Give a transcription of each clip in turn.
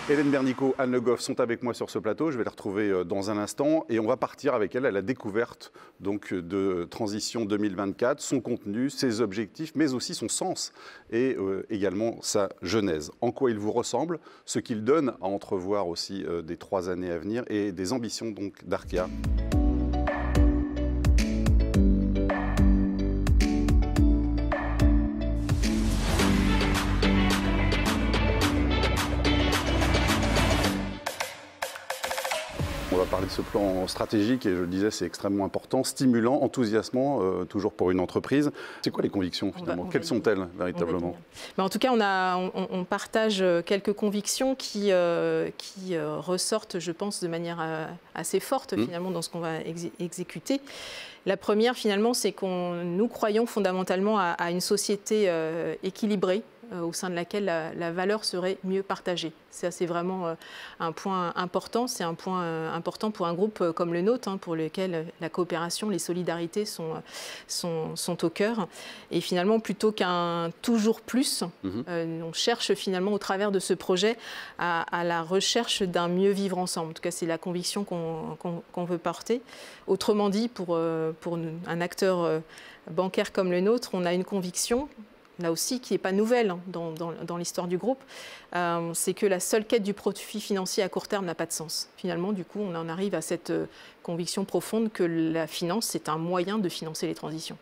Hélène Bernicot, Anne Le Goff sont avec moi sur ce plateau. Je vais les retrouver dans un instant et on va partir avec elle à la découverte donc, de Transition 2024, son contenu, ses objectifs, mais aussi son sens et également sa genèse. En quoi il vous ressemble, ce qu'il donne à entrevoir aussi des 3 années à venir et des ambitions donc d'Arkea. On va parler de ce plan stratégique et je le disais, c'est extrêmement important, stimulant, enthousiasmant, toujours pour une entreprise. C'est quoi les convictions finalement? Quelles sont-elles véritablement? En tout cas, on partage quelques convictions qui ressortent, je pense, de manière assez forte finalement dans ce qu'on va exécuter. La première, finalement, c'est que nous croyons fondamentalement à une société équilibrée, au sein de laquelle la valeur serait mieux partagée. Ça, c'est vraiment un point important. C'est un point important pour un groupe comme le nôtre, pour lequel la coopération, les solidarités sont au cœur. Et finalement, plutôt qu'un toujours plus, on cherche finalement au travers de ce projet à la recherche d'un mieux vivre ensemble. En tout cas, c'est la conviction qu'on veut porter. Autrement dit, pour un acteur bancaire comme le nôtre, on a une conviction, là aussi, qui n'est pas nouvelle dans l'histoire du groupe, c'est que la seule quête du profit financier à court terme n'a pas de sens. Finalement, du coup, on en arrive à cette conviction profonde que la finance, c'est un moyen de financer les transitions.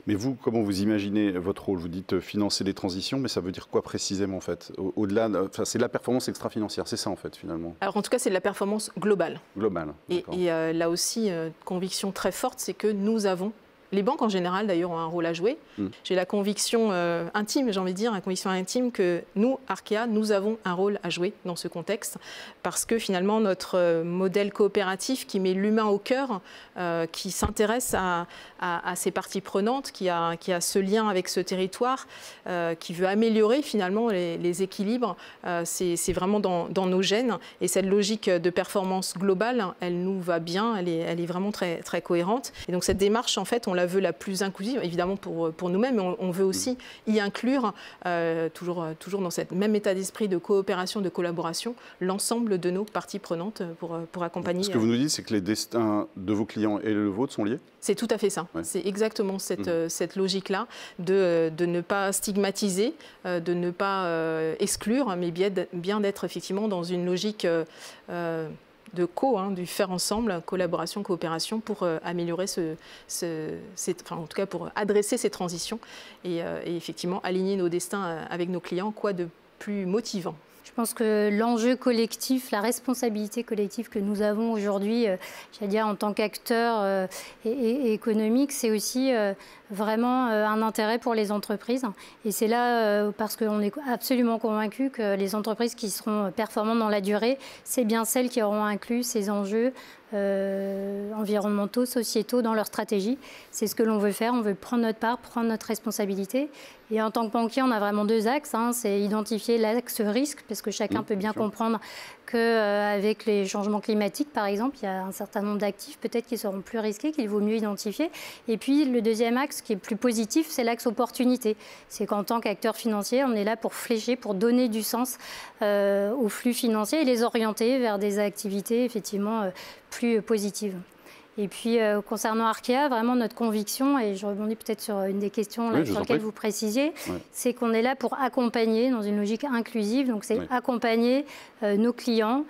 Mais vous, comment vous imaginez votre rôle? Vous dites financer les transitions, mais ça veut dire quoi précisément en fait? Au-delà, c'est de la performance extra-financière, c'est ça en fait finalement? Alors en tout cas, c'est de la performance globale. Globale. Et là aussi, conviction très forte, c'est que nous avons, les banques en général d'ailleurs ont un rôle à jouer. J'ai la conviction intime, j'ai envie de dire, la conviction intime que nous, Arkea, nous avons un rôle à jouer dans ce contexte parce que finalement notre modèle coopératif qui met l'humain au cœur, qui s'intéresse à ces parties prenantes, qui a ce lien avec ce territoire, qui veut améliorer finalement les équilibres, c'est vraiment dans nos gènes. Et cette logique de performance globale, elle nous va bien, elle est vraiment très, très cohérente. Et donc cette démarche, en fait, on la veut la plus inclusive, évidemment pour nous-mêmes, mais on veut aussi y inclure, toujours dans cet même état d'esprit de coopération, de collaboration, l'ensemble de nos parties prenantes pour accompagner. Ce que vous nous dites, c'est que les destins de vos clients et le vôtre sont liés? C'est tout à fait ça. Ouais. C'est exactement cette logique-là de ne pas stigmatiser, de ne pas exclure, mais bien d'être effectivement dans une logique de du faire ensemble, collaboration, coopération pour améliorer en tout cas pour adresser ces transitions et effectivement aligner nos destins avec nos clients, quoi de plus motivant. Je pense que l'enjeu collectif, la responsabilité collective que nous avons aujourd'hui, j'allais dire en tant qu'acteur économique, c'est aussi vraiment un intérêt pour les entreprises. Et c'est là parce qu'on est absolument convaincu que les entreprises qui seront performantes dans la durée, c'est bien celles qui auront inclus ces enjeux environnementaux, sociétaux dans leur stratégie. C'est ce que l'on veut faire, on veut prendre notre part, prendre notre responsabilité. Et en tant que banquier, on a vraiment 2 axes. C'est identifier l'axe risque, parce que chacun peut bien comprendre qu'avec les changements climatiques, par exemple, il y a un certain nombre d'actifs peut-être qui seront plus risqués, qu'il vaut mieux identifier. Et puis le deuxième axe qui est plus positif, c'est l'axe opportunité. C'est qu'en tant qu'acteur financier, on est là pour flécher, pour donner du sens aux flux financiers et les orienter vers des activités effectivement plus positives. Et puis, concernant Arkea, vraiment notre conviction, et je rebondis peut-être sur une des questions sur lesquelles vous précisiez, c'est qu'on est là pour accompagner dans une logique inclusive. Donc, c'est accompagner nos clients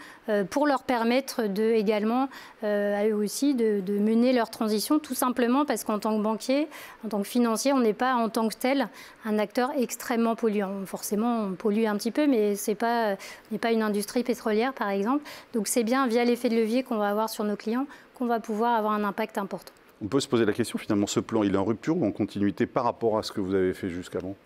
pour leur permettre également, à eux aussi, de mener leur transition, tout simplement parce qu'en tant que banquier, en tant que financier, on n'est pas en tant que tel un acteur extrêmement polluant. Forcément, on pollue un petit peu, mais on n'est pas une industrie pétrolière, par exemple. Donc, c'est bien via l'effet de levier qu'on va avoir sur nos clients qu'on va pouvoir avoir un impact important. On peut se poser la question, finalement, ce plan, il est en rupture ou en continuité par rapport à ce que vous avez fait jusqu'avant?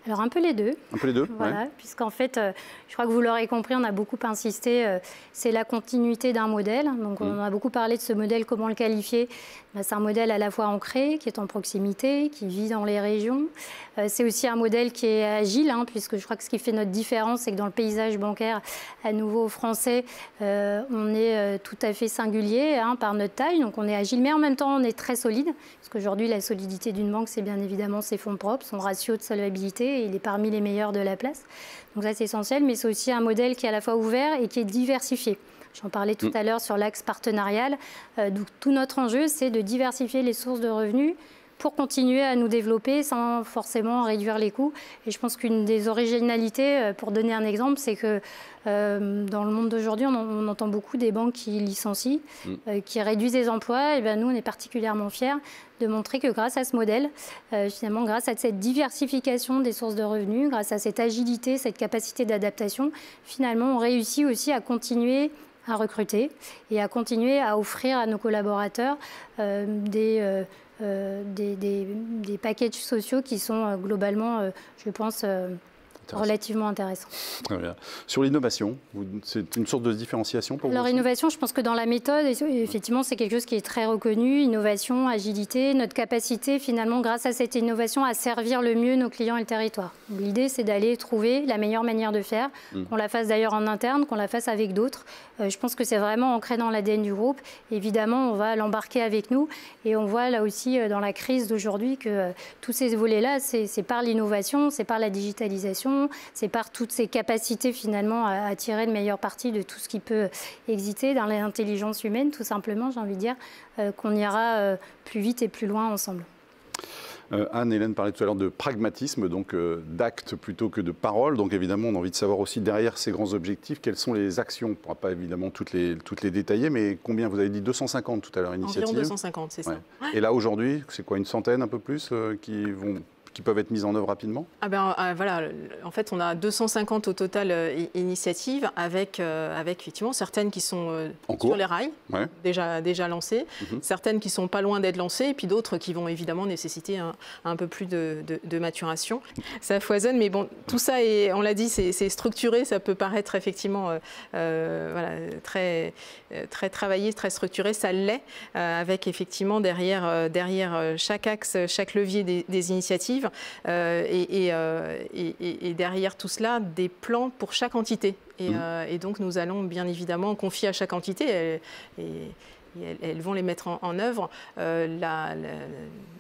Alors un peu les deux. Un peu les deux, voilà, puisqu'en fait, je crois que vous l'aurez compris, on a beaucoup insisté, c'est la continuité d'un modèle. Donc on a beaucoup parlé de ce modèle, comment le qualifier. C'est un modèle à la fois ancré, qui est en proximité, qui vit dans les régions. C'est aussi un modèle qui est agile, puisque je crois que ce qui fait notre différence, c'est que dans le paysage bancaire, à nouveau français, on est tout à fait singulier par notre taille. Donc on est agile, mais en même temps, on est très solide. Parce qu'aujourd'hui, la solidité d'une banque, c'est bien évidemment ses fonds propres, son ratio de solvabilité. qualité, il est parmi les meilleurs de la place. Donc ça c'est essentiel, mais c'est aussi un modèle qui est à la fois ouvert et qui est diversifié. J'en parlais tout à l'heure sur l'axe partenarial. Donc tout notre enjeu, c'est de diversifier les sources de revenus pour continuer à nous développer sans forcément réduire les coûts. Et je pense qu'une des originalités, pour donner un exemple, c'est que dans le monde d'aujourd'hui, on entend beaucoup des banques qui licencient, qui réduisent les emplois. Et bien, nous, on est particulièrement fiers de montrer que grâce à ce modèle, finalement, grâce à cette diversification des sources de revenus, grâce à cette agilité, cette capacité d'adaptation, finalement, on réussit aussi à continuer à recruter et à continuer à offrir à nos collaborateurs des packages sociaux qui sont globalement, je pense, relativement intéressants. Très bien. Sur l'innovation, c'est une sorte de différenciation pour vous? Alors, innovation, je pense que dans la méthode, effectivement, c'est quelque chose qui est très reconnu. Innovation, agilité, notre capacité, finalement, grâce à cette innovation, à servir le mieux nos clients et le territoire. L'idée, c'est d'aller trouver la meilleure manière de faire, qu'on la fasse d'ailleurs en interne, qu'on la fasse avec d'autres. Je pense que c'est vraiment ancré dans l'ADN du groupe. Évidemment, on va l'embarquer avec nous. Et on voit là aussi, dans la crise d'aujourd'hui, que tous ces volets-là, c'est par l'innovation, c'est par la digitalisation, c'est par toutes ces capacités finalement à tirer le meilleur parti de tout ce qui peut exister dans l'intelligence humaine, tout simplement, j'ai envie de dire, qu'on ira plus vite et plus loin ensemble. Anne-Hélène parlait tout à l'heure de pragmatisme, donc d'actes plutôt que de paroles. Donc évidemment, on a envie de savoir aussi derrière ces grands objectifs, quelles sont les actions. On ne pourra pas évidemment toutes les détailler, mais combien? Vous avez dit 250 tout à l'heure, initiatives. Environ 250, c'est ça. Ouais. Et là, aujourd'hui, c'est quoi, une centaine, un peu plus, qui peuvent être mises en œuvre rapidement? Voilà, en fait, on a 250 au total initiatives avec effectivement certaines qui sont sur les rails, déjà lancées, certaines qui sont pas loin d'être lancées, et puis d'autres qui vont évidemment nécessiter un peu plus de maturation. Ça foisonne, mais bon, tout ça, on l'a dit, c'est structuré, ça peut paraître effectivement voilà, très travaillé, très structuré, ça l'est, avec effectivement derrière chaque axe, chaque levier des initiatives, et derrière tout cela, des plans pour chaque entité. Et donc, nous allons bien évidemment confier à chaque entité, elles vont les mettre en œuvre,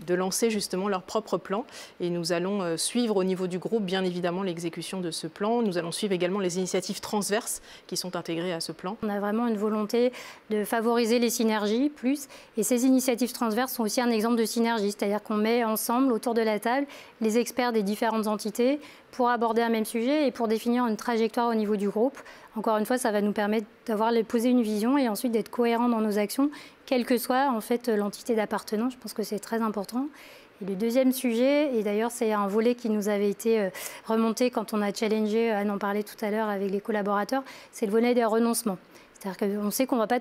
de lancer justement leur propre plan. Et nous allons suivre au niveau du groupe, bien évidemment, l'exécution de ce plan. Nous allons suivre également les initiatives transverses qui sont intégrées à ce plan. On a vraiment une volonté de favoriser les synergies plus. Et ces initiatives transverses sont aussi un exemple de synergie. C'est-à-dire qu'on met ensemble, autour de la table, les experts des différentes entités pour aborder un même sujet et pour définir une trajectoire au niveau du groupe. Encore une fois, ça va nous permettre de poser une vision et ensuite d'être cohérents dans nos actions, quelle que soit en fait l'entité d'appartenance. Je pense que c'est très important. Et le deuxième sujet, et d'ailleurs c'est un volet qui nous avait été remonté quand on a challengé, Anne en parlait tout à l'heure avec les collaborateurs, c'est le volet des renoncements. C'est-à-dire qu'on sait qu'on ne va pas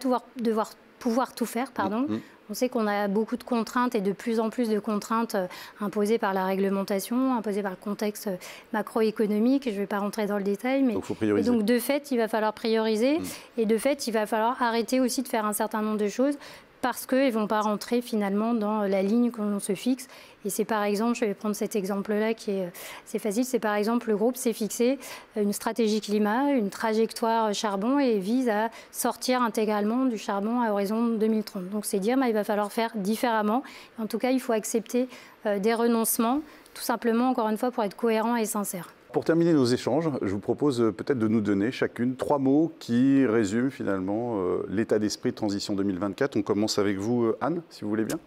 pouvoir tout faire, pardon. On sait qu'on a beaucoup de contraintes et de plus en plus de contraintes imposées par la réglementation, imposées par le contexte macroéconomique. Je ne vais pas rentrer dans le détail, mais donc, faut prioriser. Et donc de fait, il va falloir prioriser et de fait, il va falloir arrêter aussi de faire un certain nombre de choses parce qu'ils ne vont pas rentrer finalement dans la ligne qu'on se fixe. Et c'est par exemple, je vais prendre cet exemple-là qui est c'est facile, c'est par exemple le groupe s'est fixé une stratégie climat, une trajectoire charbon et vise à sortir intégralement du charbon à horizon 2030. Donc c'est dire, il va falloir faire différemment. En tout cas, il faut accepter des renoncements, tout simplement, encore une fois, pour être cohérent et sincère. Pour terminer nos échanges, je vous propose peut-être de nous donner chacune 3 mots qui résument finalement l'état d'esprit de Transition 2024. On commence avec vous, Anne, si vous voulez bien.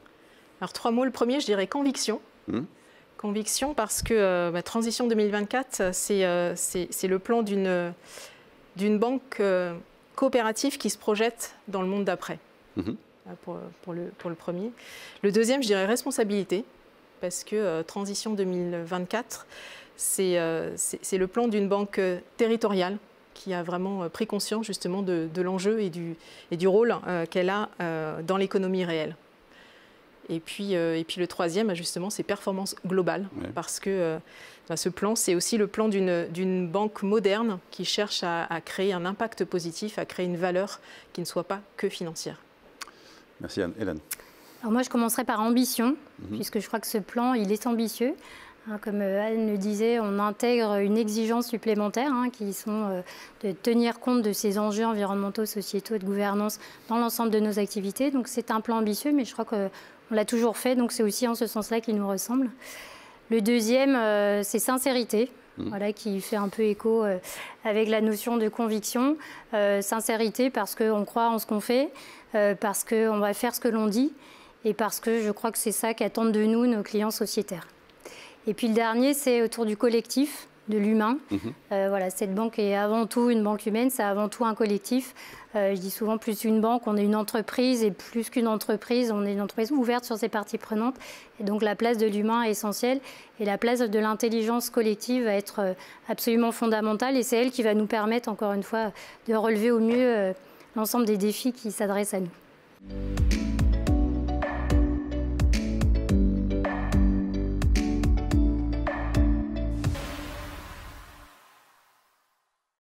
Alors 3 mots, le premier, je dirais conviction. Conviction parce que Transition 2024, c'est le plan d'une banque coopérative qui se projette dans le monde d'après, pour le premier. Le deuxième, je dirais responsabilité, parce que Transition 2024, c'est le plan d'une banque territoriale qui a vraiment pris conscience justement de l'enjeu et du rôle qu'elle a dans l'économie réelle. Et puis le troisième, justement, c'est performance globale, parce que ce plan, c'est aussi le plan d'une banque moderne qui cherche à créer un impact positif, à créer une valeur qui ne soit pas que financière. Merci Anne. Hélène. Alors moi, je commencerai par ambition, puisque je crois que ce plan, il est ambitieux. Comme Anne le disait, on intègre une exigence supplémentaire qui sont de tenir compte de ces enjeux environnementaux, sociétaux et de gouvernance dans l'ensemble de nos activités. Donc c'est un plan ambitieux, mais je crois qu'on l'a toujours fait, donc c'est aussi en ce sens-là qu'il nous ressemble. Le deuxième, c'est sincérité. Voilà, qui fait un peu écho avec la notion de conviction. Sincérité parce qu'on croit en ce qu'on fait, parce qu'on va faire ce que l'on dit et parce que je crois que c'est ça qu'attendent de nous nos clients sociétaires. Et puis le dernier, c'est autour du collectif, de l'humain. Voilà, cette banque est avant tout une banque humaine, c'est avant tout un collectif. Je dis souvent plus une banque, on est une entreprise et plus qu'une entreprise, on est une entreprise ouverte sur ses parties prenantes. Et donc la place de l'humain est essentielle et la place de l'intelligence collective va être absolument fondamentale et c'est elle qui va nous permettre encore une fois de relever au mieux l'ensemble des défis qui s'adressent à nous.